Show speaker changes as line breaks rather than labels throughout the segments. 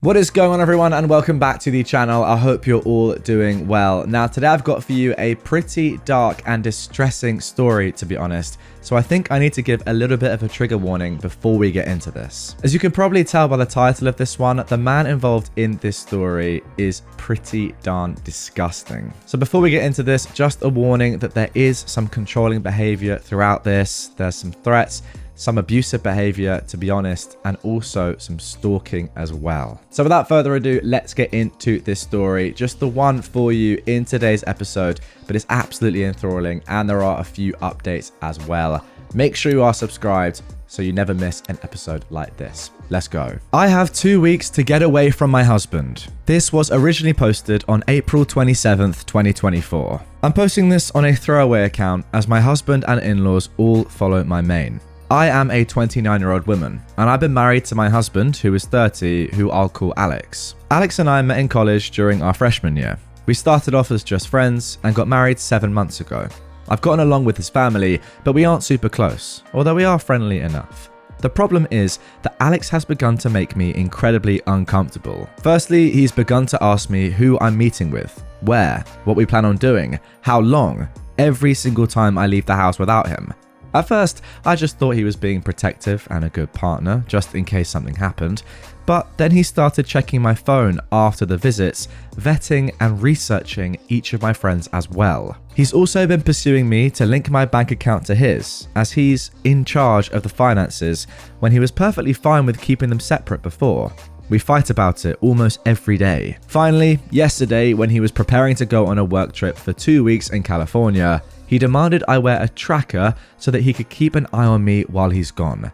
What is going on, everyone, and welcome back to the channel. I hope you're all doing well. Now, today I've got for you a pretty dark and distressing story, to be honest. So I think I need to give a little bit of a trigger warning before we get into this. As you can probably tell by the title of this one, the man involved in this story is pretty darn disgusting. So before we get into this, just a warning that there is some controlling behavior throughout this. There's some threats, some abusive behavior, to be honest, and also some stalking as well. So without further ado, let's get into this story. Just the one for you in today's episode, but it's absolutely enthralling, and there are a few updates as well. Make sure you are subscribed so you never miss an episode like this. Let's go. I have 2 weeks to get away from my husband. This was originally posted on April 27th, 2024. I'm posting this on a throwaway account as my husband and in-laws all follow my main. I am a 29-year-old woman, and I've been married to my husband, who is 30, who I'll call Alex. Alex and I met in college during our freshman year. We started off as just friends and got married 7 months ago. I've gotten along with his family, but we aren't super close, although we are friendly enough. The problem is that Alex has begun to make me incredibly uncomfortable. Firstly, he's begun to ask me who I'm meeting with, where, what we plan on doing, how long, every single time I leave the house without him. At first, I just thought he was being protective and a good partner, just in case something happened, but then he started checking my phone after the visits, vetting and researching each of my friends as well. He's also been pursuing me to link my bank account to his, as he's in charge of the finances, when he was perfectly fine with keeping them separate before. We fight about it almost every day. Finally, yesterday, when he was preparing to go on a work trip for 2 weeks in California, he demanded I wear a tracker so that he could keep an eye on me while he's gone.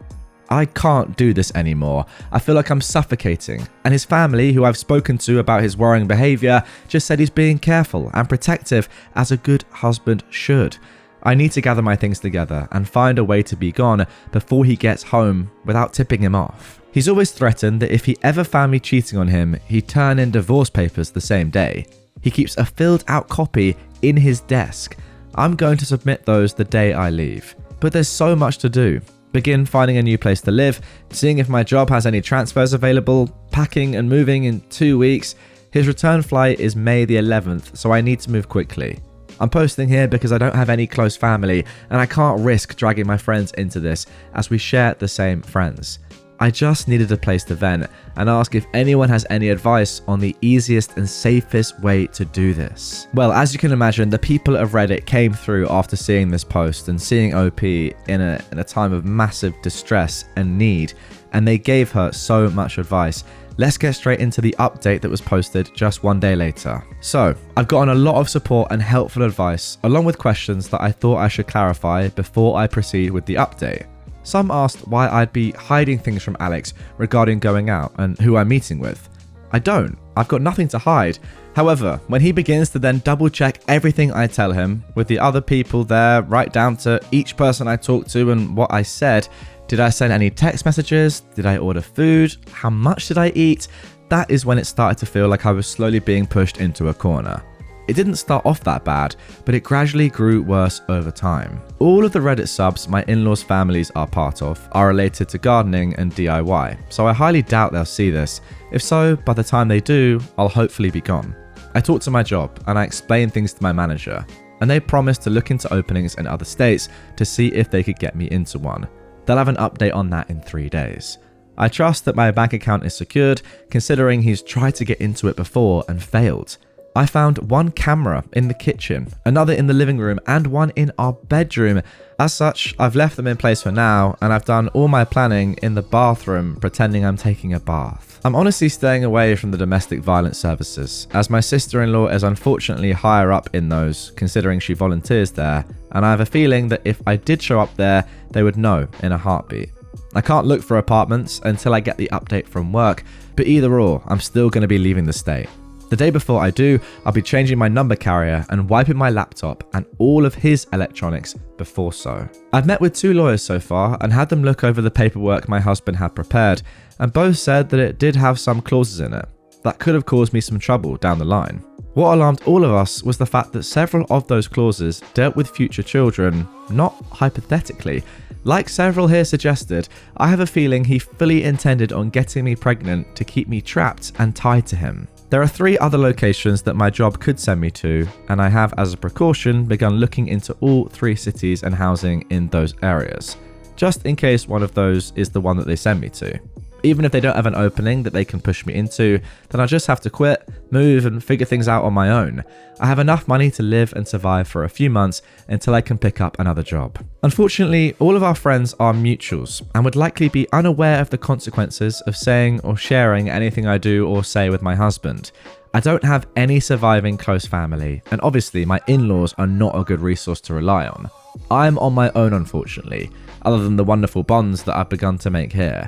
I can't do this anymore. I feel like I'm suffocating. And his family, who I've spoken to about his worrying behavior, just said he's being careful and protective as a good husband should. I need to gather my things together and find a way to be gone before he gets home without tipping him off. He's always threatened that if he ever found me cheating on him, he'd turn in divorce papers the same day. He keeps a filled out copy in his desk. I'm going to submit those the day I leave. But there's so much to do. Begin finding a new place to live, seeing if my job has any transfers available, packing and moving in 2 weeks. His return flight is May the 11th, so I need to move quickly. I'm posting here because I don't have any close family, and I can't risk dragging my friends into this as we share the same friends. I just needed a place to vent and ask if anyone has any advice on the easiest and safest way to do this. Well, as you can imagine, the people of Reddit came through after seeing this post and seeing OP in a time of massive distress and need, and they gave her so much advice. Let's get straight into the update that was posted just 1 day later. So, I've gotten a lot of support and helpful advice, along with questions that I thought I should clarify before I proceed with the update. Some asked why I'd be hiding things from Alex regarding going out and who I'm meeting with. I don't. I've got nothing to hide. However, when he begins to then double check everything I tell him, with the other people there, right down to each person I talked to and what I said, did I send any text messages? Did I order food? How much did I eat? That is when it started to feel like I was slowly being pushed into a corner. It didn't start off that bad, but it gradually grew worse over time. All of the Reddit subs my in-laws' families are part of are related to gardening and DIY, so I highly doubt they'll see this. If so, by the time they do, I'll hopefully be gone. I talked to my job and I explained things to my manager, and they promised to look into openings in other states to see if they could get me into one. They'll have an update on that in 3 days. I trust that my bank account is secured, considering he's tried to get into it before and failed. I found one camera in the kitchen, another in the living room, and one in our bedroom. As such, I've left them in place for now, and I've done all my planning in the bathroom, pretending I'm taking a bath. I'm honestly staying away from the domestic violence services, as my sister-in-law is unfortunately higher up in those, considering she volunteers there, and I have a feeling that if I did show up there, they would know in a heartbeat. I can't look for apartments until I get the update from work, but either or, I'm still going to be leaving the state. The day before I do, I'll be changing my number carrier and wiping my laptop and all of his electronics before so. I've met with 2 lawyers so far and had them look over the paperwork my husband had prepared, and both said that it did have some clauses in it that could have caused me some trouble down the line. What alarmed all of us was the fact that several of those clauses dealt with future children, not hypothetically, Like several here suggested, I have a feeling he fully intended on getting me pregnant to keep me trapped and tied to him. There are 3 other locations that my job could send me to, and I have, as a precaution, begun looking into all 3 cities and housing in those areas, just in case one of those is the one that they send me to. Even if they don't have an opening that they can push me into, then I'll just have to quit, move, and figure things out on my own. I have enough money to live and survive for a few months until I can pick up another job. Unfortunately, all of our friends are mutuals and would likely be unaware of the consequences of saying or sharing anything I do or say with my husband. I don't have any surviving close family, and obviously my in-laws are not a good resource to rely on. I'm on my own, unfortunately, other than the wonderful bonds that I've begun to make here.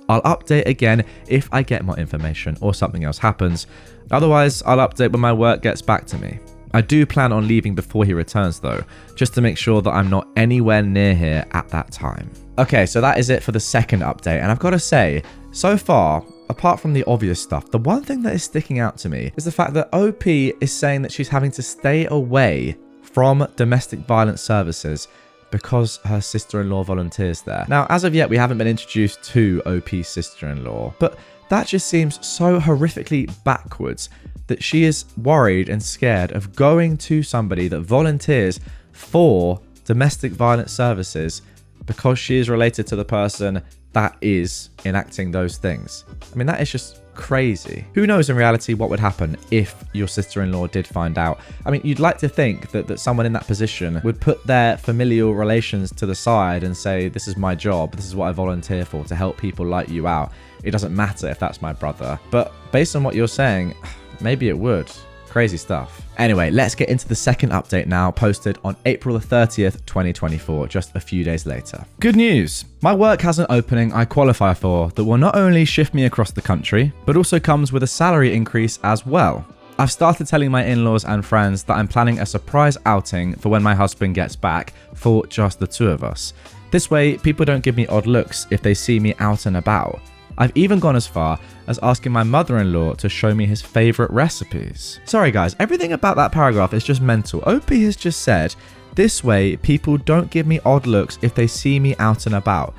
I'll update again if I get more information or something else happens. Otherwise, I'll update when my work gets back to me. I do plan on leaving before he returns though, just to make sure that I'm not anywhere near here at that time. Okay, so that is it for the second update, and I've got to say, so far, apart from the obvious stuff, the one thing that is sticking out to me is the fact that OP is saying that she's having to stay away from domestic violence services because her sister-in-law volunteers there. Now, as of yet, we haven't been introduced to OP's sister-in-law, but that just seems so horrifically backwards that she is worried and scared of going to somebody that volunteers for domestic violence services because she is related to the person that is enacting those things. I mean, that is just crazy. Who knows in reality what would happen if your sister-in-law did find out? I mean, you'd like to think that someone in that position would put their familial relations to the side and say, this is my job, this is what I volunteer for, to help people like you out. It doesn't matter if that's my brother. But based on what you're saying, maybe it would. Crazy stuff. Anyway, let's get into the second update now, posted on April the 30th, 2024, just a few days later. Good news! My work has an opening I qualify for that will not only shift me across the country, but also comes with a salary increase as well. I've started telling my in-laws and friends that I'm planning a surprise outing for when my husband gets back for just the 2 of us. This way, people don't give me odd looks if they see me out and about. I've even gone as far as asking my mother-in-law to show me his favourite recipes. Sorry guys, everything about that paragraph is just mental. OP has just said, this way people don't give me odd looks if they see me out and about.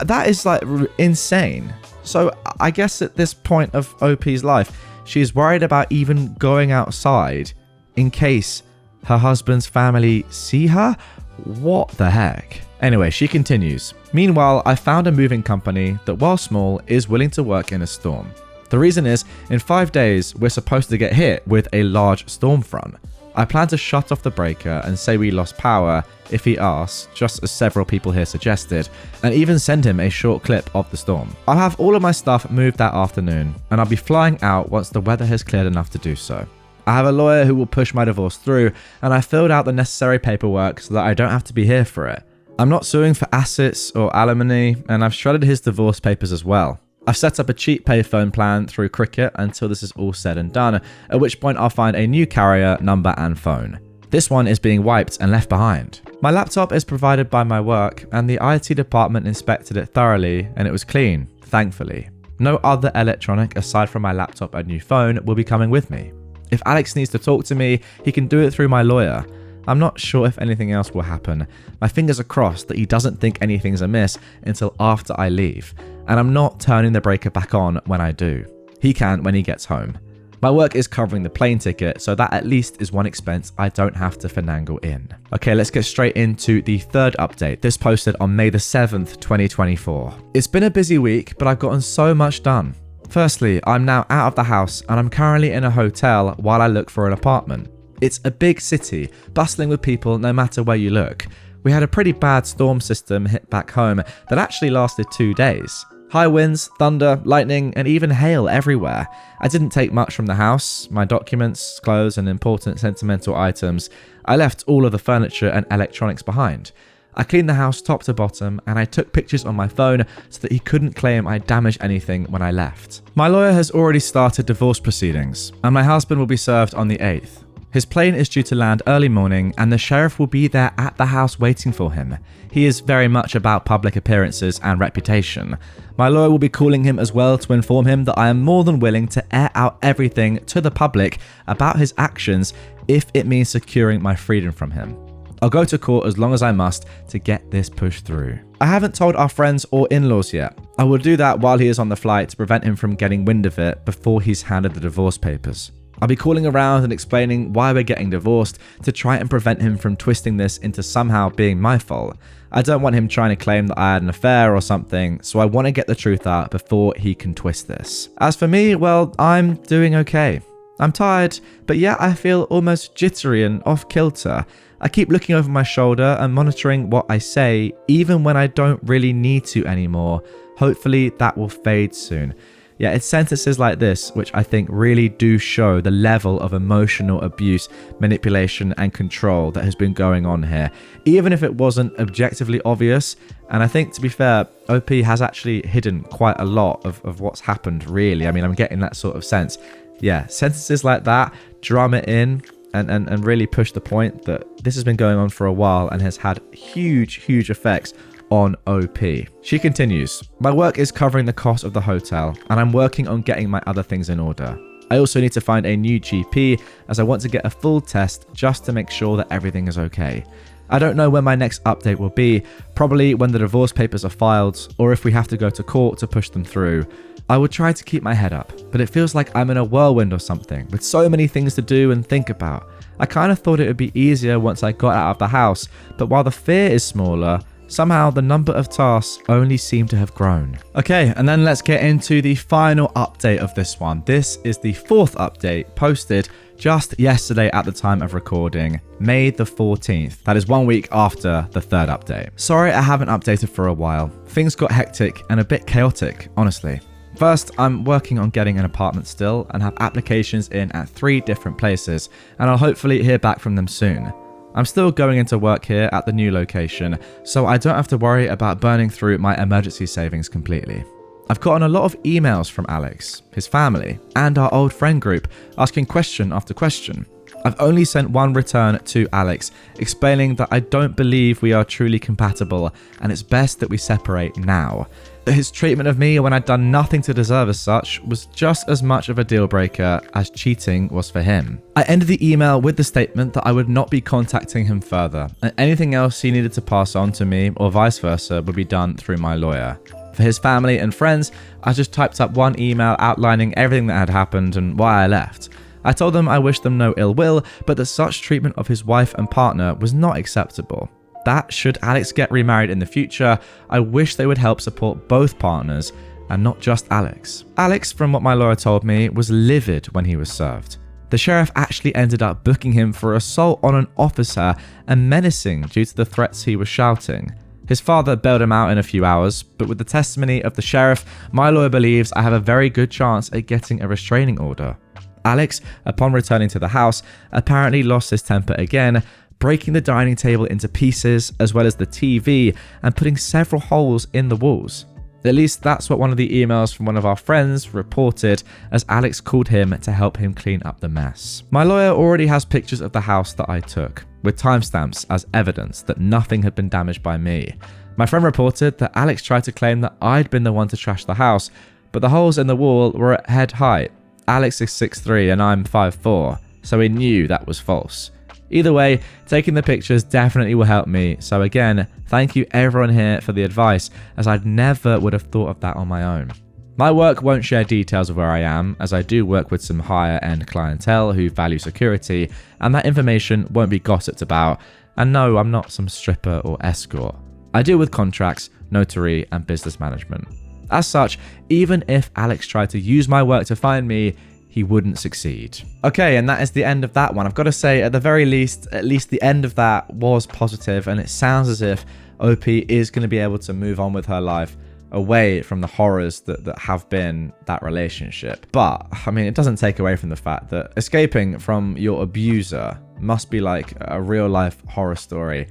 That is like insane. So I guess at this point of OP's life, she's worried about even going outside in case her husband's family see her? What the heck? Anyway, she continues. Meanwhile, I found a moving company that, while small, is willing to work in a storm. The reason is, in 5 days, we're supposed to get hit with a large storm front. I plan to shut off the breaker and say we lost power if he asks, just as several people here suggested, and even send him a short clip of the storm. I'll have all of my stuff moved that afternoon, and I'll be flying out once the weather has cleared enough to do so. I have a lawyer who will push my divorce through, and I filled out the necessary paperwork so that I don't have to be here for it. I'm not suing for assets or alimony, and I've shredded his divorce papers as well. I've set up a cheap payphone plan through Cricket until this is all said and done, at which point I'll find a new carrier, number and phone. This one is being wiped and left behind. My laptop is provided by my work, and the IT department inspected it thoroughly and it was clean, thankfully. No other electronic aside from my laptop and new phone will be coming with me. If Alex needs to talk to me, he can do it through my lawyer. I'm not sure if anything else will happen. My fingers are crossed that he doesn't think anything's amiss until after I leave, and I'm not turning the breaker back on when I do. He can when he gets home. My work is covering the plane ticket, so that at least is one expense I don't have to finagle in. Okay, let's get straight into the third update. This posted on May the 7th, 2024. It's been a busy week, but I've gotten so much done. Firstly, I'm now out of the house and I'm currently in a hotel while I look for an apartment. It's a big city, bustling with people no matter where you look. We had a pretty bad storm system hit back home that actually lasted 2 days. High winds, thunder, lightning, and even hail everywhere. I didn't take much from the house, my documents, clothes, and important sentimental items. I left all of the furniture and electronics behind. I cleaned the house top to bottom, and I took pictures on my phone so that he couldn't claim I damaged anything when I left. My lawyer has already started divorce proceedings, and my husband will be served on the 8th. His plane is due to land early morning, and the sheriff will be there at the house waiting for him. He is very much about public appearances and reputation. My lawyer will be calling him as well to inform him that I am more than willing to air out everything to the public about his actions if it means securing my freedom from him. I'll go to court as long as I must to get this pushed through. I haven't told our friends or in-laws yet. I will do that while he is on the flight to prevent him from getting wind of it before he's handed the divorce papers. I'll be calling around and explaining why we're getting divorced to try and prevent him from twisting this into somehow being my fault. I don't want him trying to claim that I had an affair or something, so I want to get the truth out before he can twist this. As for me, well, I'm doing okay. I'm tired, but yet I feel almost jittery and off kilter. I keep looking over my shoulder and monitoring what I say, even when I don't really need to anymore. Hopefully that will fade soon. Yeah, it's sentences like this which I think really do show the level of emotional abuse, manipulation and control that has been going on here, even if it wasn't objectively obvious. And I think, to be fair, OP has actually hidden quite a lot of what's happened, really. I mean, I'm getting that sort of sense. Yeah, sentences like that drum it in and really push the point that this has been going on for a while and has had huge effects on OP. She continues, my work is covering the cost of the hotel and I'm working on getting my other things in order. I also need to find a new GP as I want to get a full test just to make sure that everything is okay. I don't know when my next update will be, probably when the divorce papers are filed or if we have to go to court to push them through. I will try to keep my head up, but it feels like I'm in a whirlwind or something with so many things to do and think about. I kind of thought it would be easier once I got out of the house, but while the fear is smaller, somehow the number of tasks only seem to have grown. Okay, and then let's get into the final update of this one. This is the 4th update posted just yesterday at the time of recording, May the 14th. That is 1 week after the 3rd update. Sorry I haven't updated for a while. Things got hectic and a bit chaotic, honestly. First, I'm working on getting an apartment still and have applications in at 3 different places, and I'll hopefully hear back from them soon. I'm still going into work here at the new location, so I don't have to worry about burning through my emergency savings completely. I've gotten a lot of emails from Alex, his family, and our old friend group asking question after question. I've only sent one return to Alex, explaining that I don't believe we are truly compatible and it's best that we separate now. That his treatment of me when I'd done nothing to deserve as such was just as much of a deal breaker as cheating was for him. I ended the email with the statement that I would not be contacting him further, and anything else he needed to pass on to me or vice versa would be done through my lawyer. For his family and friends, I just typed up one email outlining everything that had happened and why I left. I told them I wished them no ill will, but that such treatment of his wife and partner was not acceptable. That should Alex get remarried in the future, I wish they would help support both partners and not just Alex. Alex, from what my lawyer told me, was livid when he was served. The sheriff actually ended up booking him for assault on an officer and menacing due to the threats he was shouting. His father bailed him out in a few hours, but with the testimony of the sheriff, my lawyer believes I have a very good chance at getting a restraining order. Alex, upon returning to the house, apparently lost his temper again, breaking the dining table into pieces as well as the TV and putting several holes in the walls. At least that's what one of the emails from one of our friends reported, as Alex called him to help him clean up the mess. My lawyer already has pictures of the house that I took, with timestamps as evidence that nothing had been damaged by me. My friend reported that Alex tried to claim that I'd been the one to trash the house, but the holes in the wall were at head height. Alex is 6'3" and I'm 5'4", so he knew that was false. Either way, taking the pictures definitely will help me, so again, thank you everyone here for the advice, as I never would have thought of that on my own. My work won't share details of where I am, as I do work with some higher end clientele who value security, and that information won't be gossiped about, and no, I'm not some stripper or escort. I deal with contracts, notary, and business management. As such, even if Alex tried to use my work to find me, he wouldn't succeed. Okay, and that is the end of that one. I've got to say, at the very least, at least the end of that was positive, and it sounds as if OP is going to be able to move on with her life away from the horrors that have been that relationship. But, I mean, it doesn't take away from the fact that escaping from your abuser must be like a real life horror story.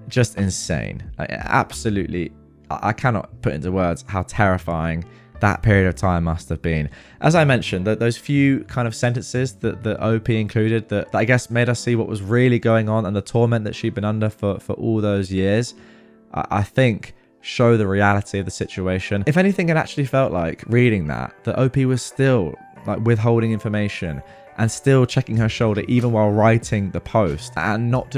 Just insane. Absolutely, I cannot put into words how terrifying that period of time must have been. As I mentioned, those few kind of sentences that OP included that I guess made us see what was really going on and the torment that she'd been under for all those years, I think show the reality of the situation. If anything, it actually felt like reading that OP was still like withholding information and still checking her shoulder even while writing the post, and not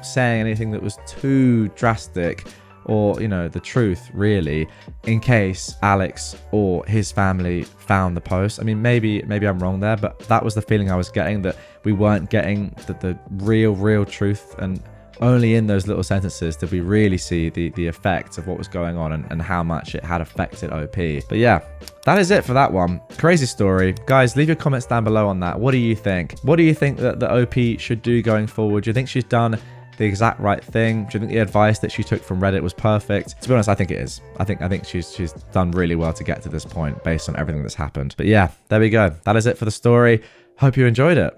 saying anything that was too drastic or, you know, the truth really, in case Alex or his family found the post. I mean, maybe I'm wrong there, but that was the feeling I was getting, that we weren't getting the real truth, and only in those little sentences did we really see the effect of what was going on and how much it had affected OP. But yeah, that is it for that one. Crazy story. Guys, leave your comments down below on that. What do you think? What do you think that the OP should do going forward? Do you think she's done the exact right thing? Do you think the advice that she took from Reddit was perfect? To be honest, I think it is. I think she's done really well to get to this point based on everything that's happened. But yeah, there we go. That is it for the story. Hope you enjoyed it.